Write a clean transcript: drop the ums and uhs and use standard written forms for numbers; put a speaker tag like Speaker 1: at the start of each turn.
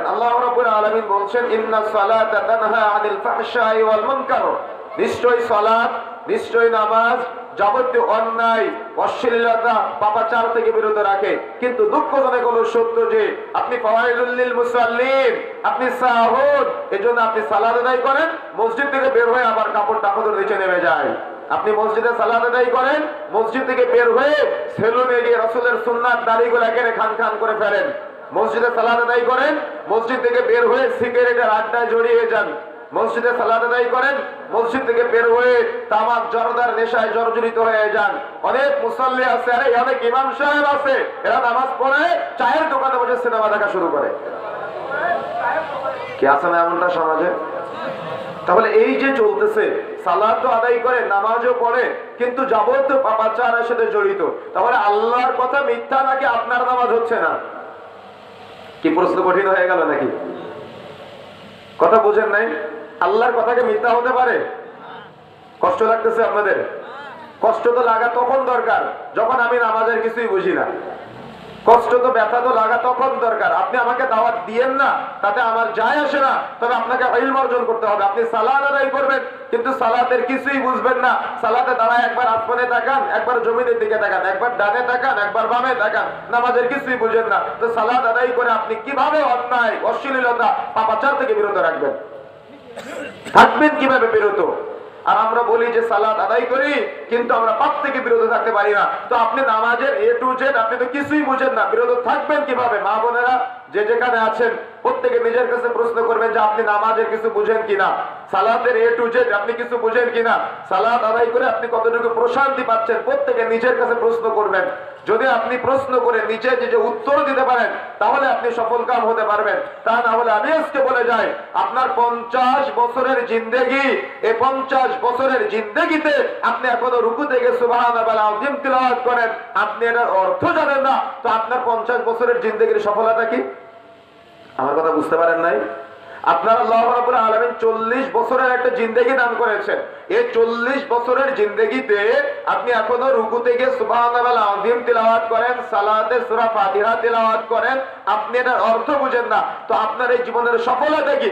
Speaker 1: করেন। আল্লাহ রাব্বুল আলামিন বলছেন, ইন্নাস সালাতা তানহা আনিল ফাহশাই ওয়াল মুনকার, নিশ্চয়ই সালাত, নিশ্চয়ই নামাজ যাবতীয় অন্যায়, অশ্লীলতা, পাপাচার থেকে বিরত রাখে। কিন্তু দুঃখজনক হলো সত্য যে আপনি ফাওয়াইলুল লিল মুসাল্লিন, আপনি সাহুদ, এজন্য আপনি সালাত আদায় করেন, মসজিদ থেকে বের হয়ে আবার কাপড় টাকর নিচে নেমে যায়। আপনি মসজিদে সালাত আদায় করেন, মসজিদ থেকে বের হয়ে সেলুনে গিয়ে রাসূলের সুন্নাত দাড়িগুলো একেবারে খান খান করে ফেলেন। মসজিদে সালাত আদায় করেন, মসজিদ থেকে বের হয়ে সিগারেটের আড্ডায় জড়িয়ে যান। মসজিদে সালাত আদায় করেন, মসজিদ থেকে বের হয়ে তামাক জর্দার নেশায় জর্জরিত হয়ে যান। অনেক মুসল্লি আছে, আরে অনেক ইমাম সাহেব আছে, এরা নামাজ পড়ে চায়ের দোকানে বসে সিনেমা দেখা শুরু করে। কি আছে না এমনটা সমাজে? তাহলে এই যে চলতেছে, সালাত তো আদায় করে, নামাজও পড়ে, কিন্তু যাবতীয় পাপাচারের সাথে জড়িত। তাহলে আল্লাহর কথা মিথ্যা নাকি আপনার নামাজ হচ্ছে না? কি প্রশ্ন কঠিন হয়ে গেল নাকি? কথা বুঝেন নাই? আল্লাহর কথাকে মিথ্যা হতে পারে? কষ্ট লাগতেছে আপনাদের? কষ্ট তো লাগা তখন দরকার যখন আমি নামাজের কিছুই বুঝি না। কষ্ট তো, ব্যথা তো লাগা তখন দরকার। আপনি আমাকে দাওয়াত দিয়েন না, তাতে আমার যায় আসে না, তবে আপনাকে ইলম অর্জন করতে হবে। আপনি সালাত আদায় করবেন, কিন্তু সালাতের কিছুই বুঝবেন না। সালাতে দাঁড়ায় একবার আসমানে তাকান, একবার জমিনের দিকে তাকান, একবার ডানে তাকান, একবার বামে তাকান, নামাজের কিছুই বুঝেন না। তো সালাত আদায় করে আপনি কিভাবে অন্যায়, অশ্লীলতা, পাপাচার থেকে বিরত রাখবেন? থাকবেন কিভাবে বিরত? আর আমরা বলি যে সালাত আদায় করি, কিন্তু আমরা পাপ থেকে বিরত থাকতে পারি না। তো আপনি নামাজের এ টু জেড আপনি তো কিছুই বুঝেন না, বিরত থাকবেন কিভাবে? মা বোনেরা যে যেখানে আছেন, প্রত্যেকে নিজের কাছে প্রশ্ন করবেন যে আপনি নামাজের কিছু বুঝেন কিনা, সালাতের এ টু জেড আপনি কিছু বুঝেন কিনা, সালাত আদায় করে আপনি কতটুকু প্রশান্তি পাচ্ছেন, প্রত্যেকে নিজের কাছে প্রশ্ন করবেন। যদি আপনি প্রশ্ন করে নিচে যে উত্তর দিতে পারেন, তাহলে আপনি সফল কাম হতে পারবেন। তা না হলে আমি আজকে বলে যাই, আপনার 50 বছরের জিন্দেগি, এই 50 বছরের জিন্দেগিতে আপনি এখনো রুকু থেকে সুবহানাল্লাহ আযীম তিলাওয়াত করেন, আপনি এর অর্থ জানেন না, তো আপনার 50 বছরের জিন্দেগির সফলতা কি? আমার কথা বুঝতে পারেন নাই? আপনার আল্লাহ রাব্বুল আলামিন 40 বছরের একটা জিন্দেগি দান করেছেন। এই 40 বছরের জিন্দেগিতে আপনি এখনো রুকু থেকে সুবহানাল্লাহ আযীম তিলাওয়াত করেন, সালাতে সূরা ফাতিহা তিলাওয়াত করেন, আপনি এর অর্থ বুঝেন না, তো আপনার এই জীবনের সফলতা কি?